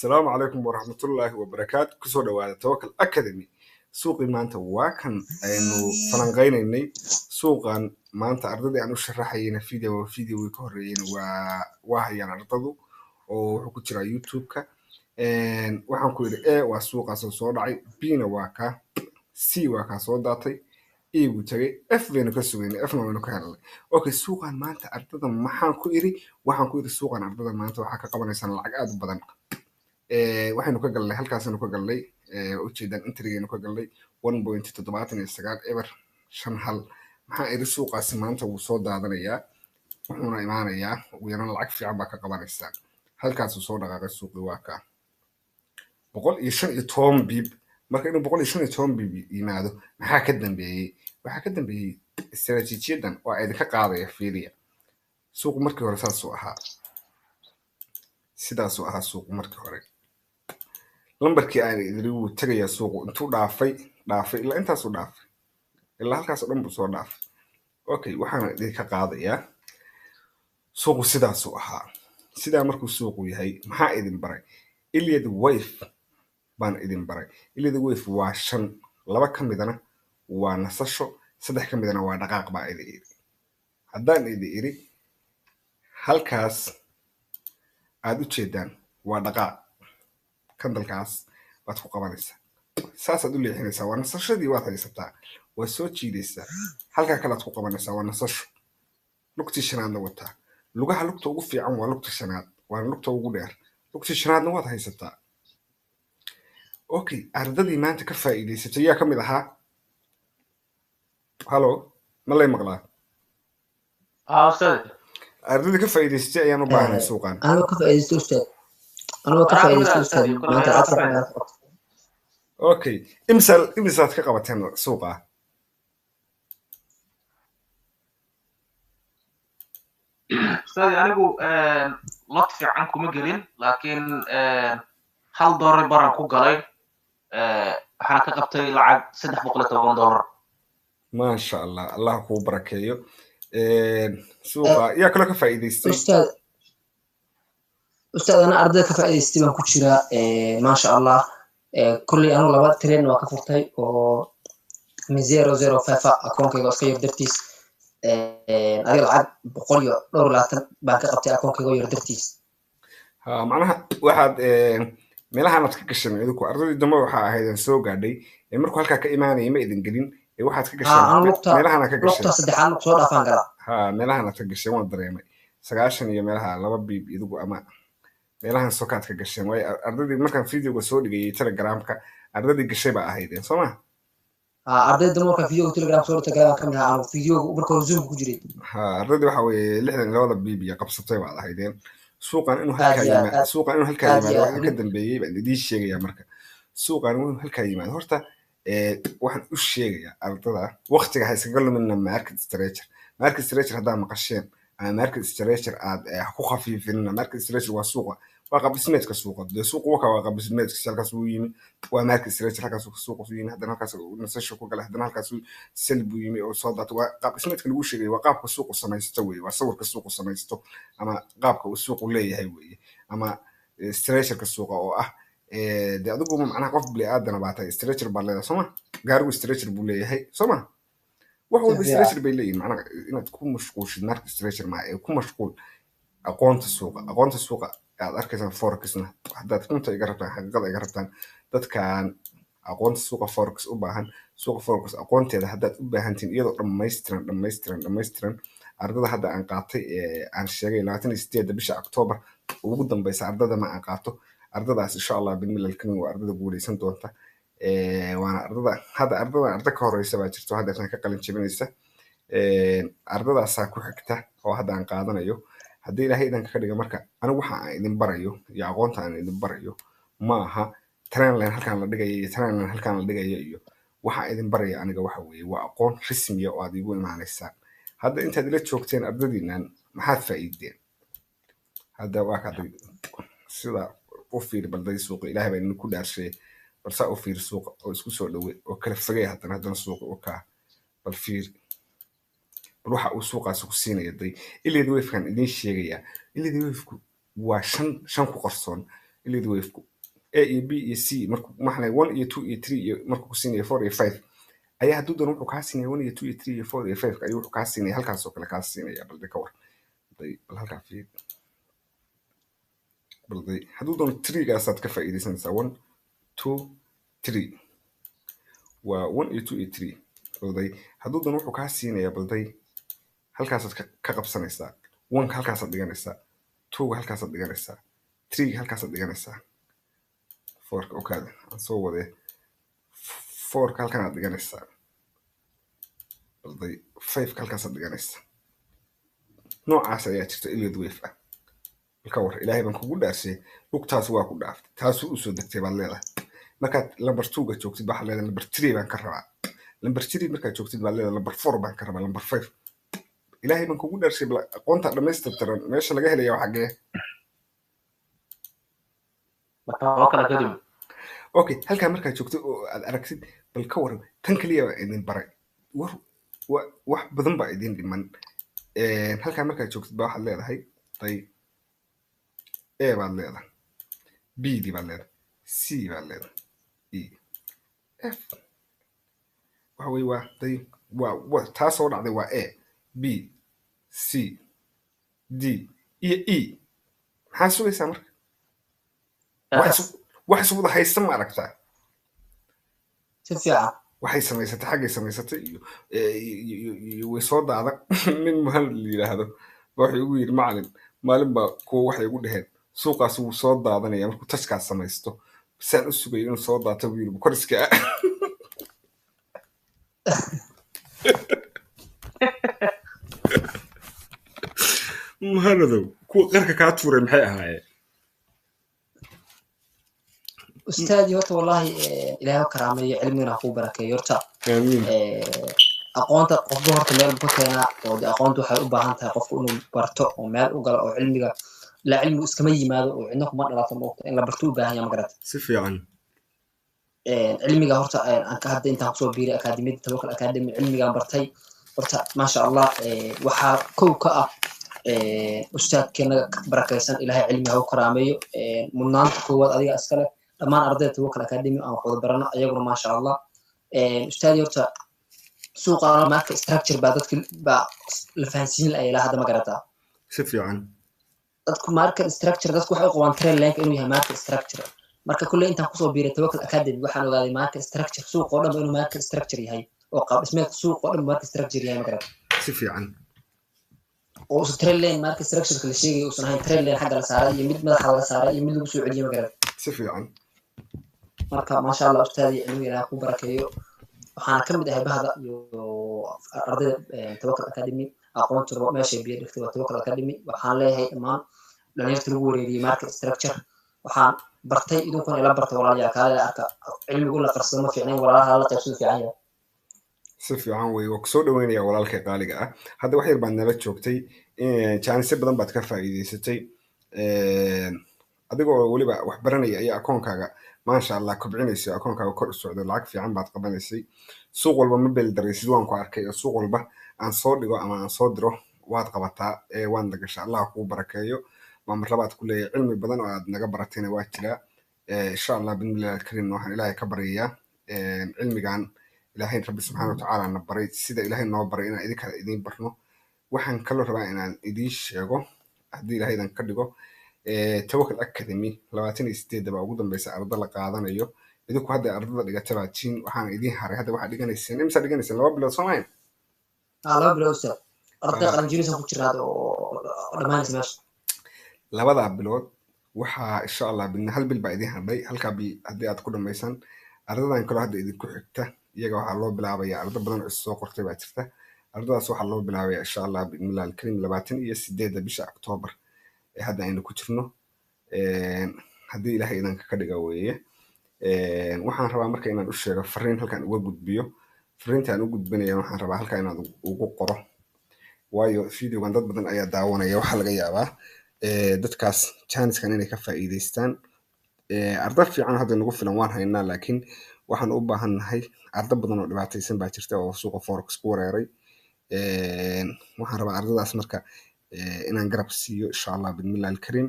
السلام عليكم ورحمة الله وبركاته كسو دواده توكل أكاديمي سوقي مانتا واكن إنه فلنغينيني سوقا مانتا أرددي أنو شرحينا فيديو يكوريين وهي أرددو وحكو جرا يوتيوب كا waxaan ku yiri A waa suuqaas soo dhacay B na waa ka C waa ka soo daatay E gu tagay F baynu ka sugaynay F na waynu ka helnay okay suuqan maanta ardada maxaan ku yiri waxaan ku yiri suuqan ardada maanta waxa ka qabanaysan lacag aad u badan waxaynu ka galnay halkaasaynu ka galnay ujeedan intrigaynu ka galnay 1.79 eber 5 hal maxaa iri suuqaasi maanta wuu soo daadanayaa wuxuuna imaanayaa ugu yaraan lacag fiican baa ka qabanaysaa halkaasuu soo dhaqaaqay suuqii waa ka 115 bib marka inuu 115 bib yimaado maxaa ka dambeeyay waxa ka dambeeyay istaraatiijiyadan oo ay ka qaadaya fiiriya suuq markii hore sidaas oo ahaa suuq markii hore lambarkii aan idinku tagaya suuq intuu dhaafay ilaa intaas uu dhaafay ilaa halkaas oo dhan buu soo dhaafay okay waxaan idinka qaadayaa suuq sidaas oo ahaa sidaa markuu suuq yahay maxaa idin baray Iliad Wave baan idin baray Iliad Wave waa 5 laba ka midana waa nasasho saddex ka midana waa dhaqaaq baa idin iri haddaan idin iri halkaas aad u jeedaan waa dhaqaaq kandalkaas waad ku qabanaysaa saas aad u leexinaysaa waa nasashadii waad haysataa waa soo jiidaysaa halka kale aad ku qabanaysaa waa nasasho lugtii shanaadna wataa lugaha lugta ugu fiican waa lugta shanaad waa lugta ugu dheer lugtii shanaadna waad haysataa okay ardadii maanta ka faa'iideysatay yaa ka mid ahaa halo ma lay maqlaa ustaad ardadii ka faa'iideysatay ayaan u baahnay suuqan anoo ka faa'iideysto ustaad maanta afar okay imsaad ka qabateen suuqa ustaad anigu lot fiican kuma gelin laakiin hal doolar baran ku galay waxaan ka qabtay lacag $310 ما شاء الله الله كو بركيو سوقا يا كلك فايديستي ustaad ana ardayda ka faa'iideystay baan ku jira ma sha Allah kulli anu laba train waa ka furtay oo 005 akoonkayga iska yar dartiis adiga lacag 120 baan ka qabtay akoonkayga yar dartiis ha macnaha waxaad meelaha aad ka gashay idinku ardayda damo waxa ahaydeen soo gaadhay markuu halka ka imaanay ma idin gelin waxaad ka gashay meelaha ka gashay lugta saddexaad soo dhaafan gala ha meelaha ka gashay waan dareemay 9 iyo meelaha laba bib idigu ama meelaha sokaad ka gashay way ardayda markaan fiidiyoga soo dhigay Telegramka ardayda gashay ba ahaydeen Soomaa ardayda marka video Telegram soo Telegram kamid ah aan video marka Zoom ku jiray ha ardayda waxa way 62 bib iyo qabsatay ba ahaydeen suuqan inuu halka yimaado waxa ka dambeeyay baan idin sheegaya marka suuqan inuu halka yimaado horta waxaan u sheegayaa ardada waqtiga haysan galmina market stretcher hadaa maqasheen ama market stretcher aad ku khafiifin market stretcher waa suuqa waa qabismeedka suuqa suuqa waa qabismeedka halkaas uu yimi waa market stretcher halkaas suuqa uu yimi hadana halkaas nasasho ku galay hadana halkaas selb uu yimi oo soo daato waa qabismeedka lagu sheegay waa qaabka suuqa samaysto weey waa sawirka suuqa samaysto ama qaabka uu suuqu leeyahay weey ama stretcherka suuqa oo ah de adigu macnaha qof bili aadana baatay stretcher baa leedahay Soomaa gaarigu stretcher buu leeyahay Soomaa wax walba stretcher bay leeyihiin macnaha inaad ku mashquulshid market stretcher ma ay ku mashquul aqoonta suuqa aad arkaysan forexna hadaad kunta iga rabtaan xaqiiqada iga rabtaan dadkan aqoonta suuqa forex u baahan suuqa forex aqoonteeda hadaad u baahantiin iyadoo dhammaystiran ardada hadda aan qaatay aan sheegay 28 bisha October ugu dambaysa ardada ma aan qaato ardadaas insha Allah bilmilal kan waa ardada guuleysan doonta waana ardada ka horeysa baa jirto hadda ka qalin jabinaysa ardadaas ku xigta oo hadda aan qaadanayo haddii ilaahay idan ka dhiga marka anigu waxa aan idin barayo iyo aqoonta aan idin barayo ma aha trainline halkaan la dhigayo iyo trainline halkaan la dhigayo iyo waxa idin barayo aniga waxa weeye waa aqoon rasmi ah oo aad igu imaanaysaa hadda intaad ila joogteen ardadiinan maxaad faa'iideen hadda waa ka sida u fiir balday suuqa ilaahay baa idin ku dhaarshay balse u fiir suuqa oo isku soo dhaweey oo kala fogay hadana suuqa oo ka bal fiir waxa uu suuqaas ku siinayay Iliad Wave kan idin sheegaya Iliad Wave waa shan ku qarsoon Iliad Wave A iyo B iyo C markuu maxnay 1 iyo 2 iyo 3 iyo markuu ku siinayo 4 iyo 5 ayaa hadduu doono wuxuu kaa siinaya 1 iyo 2 iyo 3 iyo 4 iyo 5 ayuu wuxuu kaa siinaya halkaas oo kale kaa siinaya balde ka war bal halkaa fiir balde hadduu doono 3 gaasaad ka faa'iidaysanaysaa 1 2 3 waa 1 iyo 2 iyo 3 balday hadduu doono wuxuu kaa siinaya balday halkaasaad ka qabsanaysaa 1 halkaasaad dhiganaysaa 2 halkaasaad dhiganaysaa 3 halkaasaad dhiganaysaa 4 okaada aan soo wadee 4 halkanaad dhiganaysaa balday 5 halkaasaad dhiganaysaa noocaas ayaa jirta iliad wave ah balka war ilaahay baan kugu dhaashay lugtaas waa ku dhaaftay taasuu usoo degtay baad leedahay markaad lambar 2ga joogtid waxaad leedahay lambar 3 baan ka rabaa lambar 3 markaad joogtid baad leedahay lambar 4 baan ka rabaa lambar 5 ilaahay baan kugu dhaashay aqoonta dhammaystirtiran meesha laga helaya waa xaggee okay halkaa markaad joogtid oo aad aragtid bal ka waran tan kaliya baa idin baray wax badan baa idin dhiman halkaa markaad joogtid baa waxaad leedahay day A baad leedahay B di baad leedahay C baad leedahay E F waxa wey waa day waa taasoo dhacday waa A B C D iyo E maxaa sugaysaa marka wax isu wada haysta ma aragtaa si fiican waxay samaysatay xaggay samaysatay iyo way soo daada nin mahal la yidhaahdo waxay ugu yidhi macalin maalin baa kuwa waxay ugu dhaheen suuqaas wuu soo daadanaya markuu tajkaas samaysto saan u sugayo inuu soo daato buu yidhi koriska mahaladow kuwa qarka kaa tuuray maxay ahaayeen ustaadii horta wallahi ilaahay karaameeyo cilmigana ku barakeeyo horta amiin aqoonta qofba horta meel ku keenaa oo aqoontu waxay u baahan tahay qofku inuu barto oo meel u galo oo cilmiga la cilmigu iskama yimaado oo cidna kuma dhalato moogta in la barto u baahan yahay magarata si fiican cilmiga horta aan ka hadda intaan kusoo biiray akaademiyada Tawakkal Academy cilmigaan bartay horta maasha Allah waxaa kow ka ah ustaadkeena barakaysan ilaahay cilmiga u karaameeyo mudnaanta koowaad adiga iskale dhammaan ardayda Tawakkal Academy aan wada barano ayaguna maasha Allah ustaadi horta suuqa market structure baa dadka baa la fahansiin la ilaa hadda magarata si fiican dadku market structure dadku waxay u qabaan train link inuu yahay market structure marka kulli intaan kusoo biiray Tawakkal Academy waxaan ogaaday market structure suuq oo dhan inuu market structure yahay oo qaab dhismeedka suuq oo dhan market structure yahay magarata si fiican oo train link market structure kala sheegay oo sanahay train link xagga la saaray iyo mid madaxa la saaray iyo mid lagu soo celiyay magarata si fiican marka maasha Allah ustaadi cilmiga ku barakeeyo waxaan ka mid ahay bahda iyo ardayda Tawakkal Academy aqoonta meesha biyo dhigtay Tawakkal Academy waxaan leeyahay dhammaan dhalinyarta lagu wareeriyay market structure waxaan bartay idinkuna ila bartay walaalayaal kale arka cilmigu la qarsado ma fiicneen walaalaha la qaybsado fiican yahay si fiican way oo soo dhaweynaya walaalkay qaaliga ah hadda wax yar baan nala joogtay jaanisyo badan baad ka faa'iidaysatay adigoo waliba wax baranaya ayaa akoonkaaga maasha Allah kobcinaysa akoonkaaga kor u socdo lacag fiican baad qabanaysay suuq walba ma beeldaraysid waan ku arkay suuq walba aan soo dhigo ama aan soo diro waad qabataa waan dagasha Allah kuu barakeeyo ma marlabaad ku leeyahay cilmi badan oo aad naga baratayna waa jira insha Allah bismillaahi karim waxaan ilaahay ka baryayaa cilmigan ilaahay rabbi subxaanahu wa ta'aala na baray sida ilaahay noo baray inaan idin barno waxaan kaloo rabaa inaan idin sheego haddii ilaahay idan ka dhigo Tawakkal Academy 28 baa ugu dambaysa arday la qaadanayo idinku hadda ardada dhigata baa jiin waxaan idin haray hadda waxa dhiganayseen imsa dhiganayseen 2 bilood Soomaaliya 2 bilood ustaad arday qalinjirisan ku jiraad oo dhamaanaysa meesha labada bilood waxaa insha Allah bin hal bil baa idin hadhay halka bil haddii aad ku dhamaysan ardadan kale hadda idinku xigta iyaga waxaa loo bilaabayaa arday badan oo soo qortay baa jirta ardadaas waxaa loo bilaabayaa insha Allah bismillaahi karim 28 bisha October hadda aynu ku jirno haddii ilaahay idanka ka dhiga weeye waxaan rabaa marka inaan u sheego fariin halkan uga gudbiyo fariintaan u gudbinaya waxaan rabaa halkan inaan ugu qoro waayo videogan dad badan ayaa daawanaya waxaa laga yaabaa dadkaas jaaniskan inay ka faa'iidaystaan arday fiican hadda nagu filan waan haynaa laakiin waxaan u baahannahay arday badan oo dhibaataysan baa jirta oo suuqa forex ku wareeray waxaan rabaa ardadaas marka inaan garab siiyo insha Allah bismillaahi karim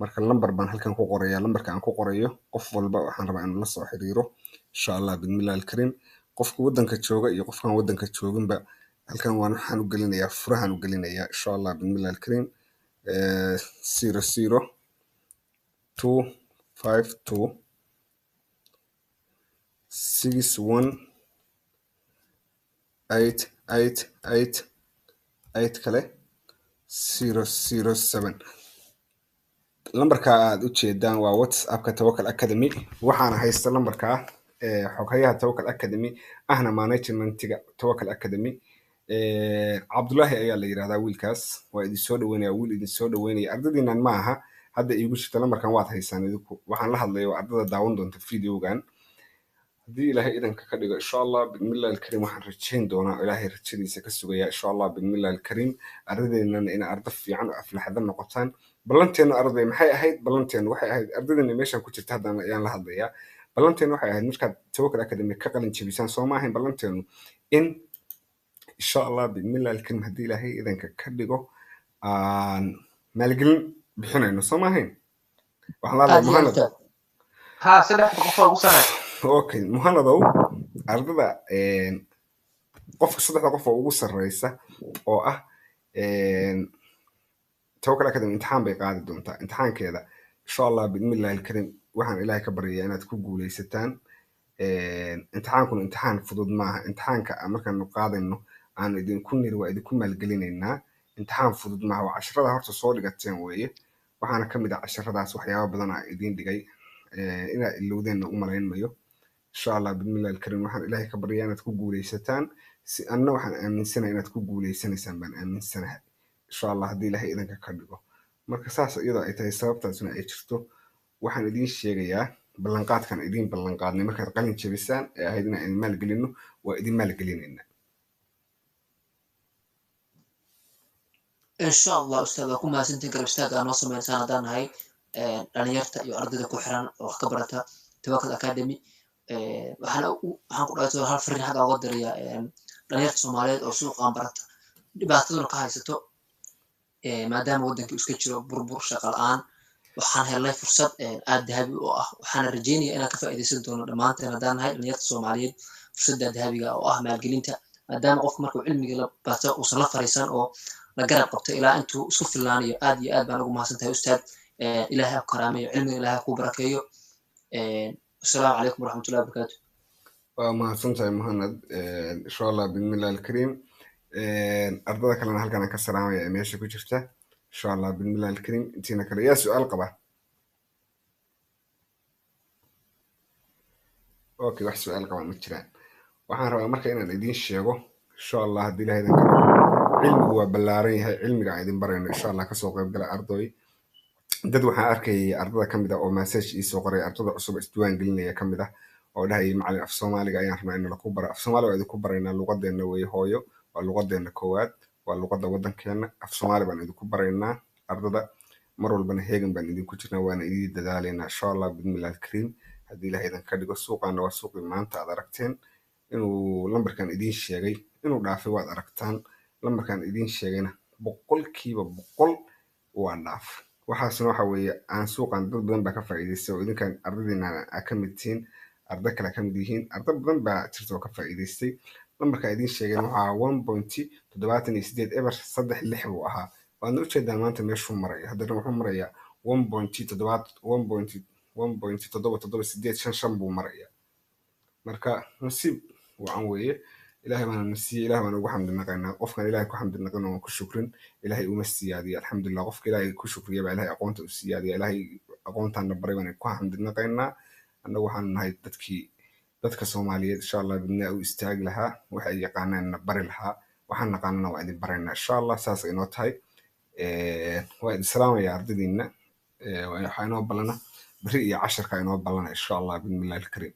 marka lambar baan halkan ku qorayaa lambarka aan ku qorayo qof walba waxaan rabaa inuu la soo xiriiro insha allah bismillahi alkarim qofka waddanka jooga iyo qofkaan waddanka jooginba halkan waxaan u gelinayaa furahan u gelinayaa insha allah bismillahi alkarim 00252 618888 kale 007 lambarka aad u jeedaan waa whatsappka Tawakkal Academy waxaana haysta lambarka xoghayaha Tawakkal Academy ahna managementiga Tawakkal Academy Cabdullaahi ayaa la yiraahdaa wiilkaas waa idin soo dhaweynaya wiil idin soo dhaweynaya ardadiinan ma aha hadda iigu jirta lambarkan waad haysaan idinku waxaan la hadlayaa ardada daawan doonta videogan haddii ilaahay idanka ka dhigo insha allah bismillahi alkarim waxaan rajayn doonaa ilaahay rajadiisa ka sugayaa insha allah bismillahi alkarim ardadeennana ina arda fiican oo aflaxada noqotaan ballanteenu arday maxay ahayd ballanteenu waxay ahayd ardadeenna meeshan ku jirta haddana ayaan la hadlayaa ballanteenu waxay ahayd markaad Tawakkal Academy ka qalin jebisaan soo ma ahayn ballanteenu in insha allah bismillahi alkarim haddii ilaahay idanka ka dhigo aan maalgelin bixinayno soo ma ahayn waxaan la hadlayaa muhanad ha saddex qof ugu sarreeya okay muhanadow ardada qofka saddexda qof oo ugu sarreysa oo ah Tawakkal Academy imtixaan bay qaadi doontaa imtixaankeeda insha allah bismillahi alkarim waxaan ilaahay ka baryayaa inaad ku guuleysataan imtixaankuna imtixaan fudud maaha imtixaanka markaanu qaadayno aan idinku niri waa idinku maalgelinaynaa imtixaan fudud maaha waa casharada horta soo dhigateen weeye waxaana ka mid ah casharadaas waxyaabo badan aan idiin dhigay inaad ilowdeenna u malaynmayo insha allah bismillahi alkarim waxaan ilaahay ka baryayaa inaad ku guuleysataan si anna waxaan aaminsanahay inaad ku guuleysanaysaan baan aaminsanahay insha allah haddii ilaahay idanka ka dhigo marka saas iyadoo ay tahay sababtaasuna ay jirto waxaan idiin sheegayaa ballanqaadkan idiin ballanqaadnay markaad qalin jebisaan ee ahayd inaan idin maalgelino waa idin maalgelinaynaa insha allah ustaad waa ku mahadsantiin garab istaaga noo sameysaan haddaan nahay dhalinyarta iyo ardayda ku xiran oo wax ka barata Tawakkal Academy waxaan ku dhawaatay hal fariin xagga uga dirayaa dhalinyarta Soomaaliyeed oo suuqan barata dhibaataduna ka haysato maadaama waddanka iska jiro burbur shaqo la'aan waxaan helnay fursad aad dahabi u ah waxaan rajeynayaa inaan ka faa'iideysan doono dhammaanteen haddaan nahay dhalinyarta Soomaaliyeed fursadda dahabiga oo ah maalgelinta maadaama qofka markuu cilmiga la barto uusan la fariisan oo la garab qabto ilaa intuu isku filaanayo aad iyo aad baan ugu mahadsantahay ustaad ilaahay ku karaameeyo cilmiga ilaahay ku barakeeyo assalaamu calaykum waraxmatullahi wabarakaatu waa mahadsantahay muhanad insha allah bismillahi alkarim ardada kalena halkan aan ka salaamaya ee meesha ku jirta insha allah bismillahi alkarim intiina kale yaa su-aal qaba okay wax su-aal qabaan ma jiraan waxaan rabaa marka inaan idiin sheego insha allah haddii ilaahay idanka dhigo cilmigu waa ballaaran yahay cilmiga aan idin barayno insha allah kasoo qayb gala ardoy dad waxaan arkayay ardada ka mid ah oo message ii soo qoray ardada cusub isdiwaan gelinaya ka mid ah oo dhahayay macallin af Soomaaliga ayaan rabnaa in lagu baro af Soomaali waa idinku baraynaa luqadeena way hooyo waa luqadeena koowaad waa luqada waddankeena af Soomaali baan idinku baraynaa ardada mar walbana heegan baan idinku jirnaa waana idin dadaalaynaa insha allah bismillahi alkarim haddii ilaahay idan ka dhigo suuqaana waa suuqii maanta aad aragteen inuu lambarkan idiin sheegay inuu dhaafay waad aragtaan lambarkan idiin sheegayna boqolkiiba boqol waa dhaaf waxaasna waxa weeye aan suuqan dad badan baa ka faa'iidaystay oo idinkan ardadiina ka mid tihiin arda kale ka mid yihiin arda badan baa jirta oo ka faa'iidaystay lambarka idiin sheegay waxaa 1.78 eber 36 buu ahaa waadna u jeedaan maanta meeshuu marayo haddana wuxuu marayaa 1.77 buu marayaa marka nasiib wacan weeye ilaahay baan nasiiyay ilaahay baan ugu xamdi naqaynaa qofkan ilaahay ku xamdi naqan oo ku shukrin ilaahay uma siyaadiyo alxamdulillah qofka ilaahay ku shukriya baa ilaahay aqoonta u siyaadiya ilaahay aqoontaana baray baan ku xamdi naqaynaa annagu waxaan nahay dadka Soomaaliyeed insha allah bidnaa u istaagi lahaa waxa ay yaqaanaanna bari lahaa waxaan naqaanana waa idin baraynaa insha allah saas ay noo tahay waa idin salaamaya ardadiina waxaa inoo ballana beri iyo casharka inoo ballana insha allah bismillahi alkarim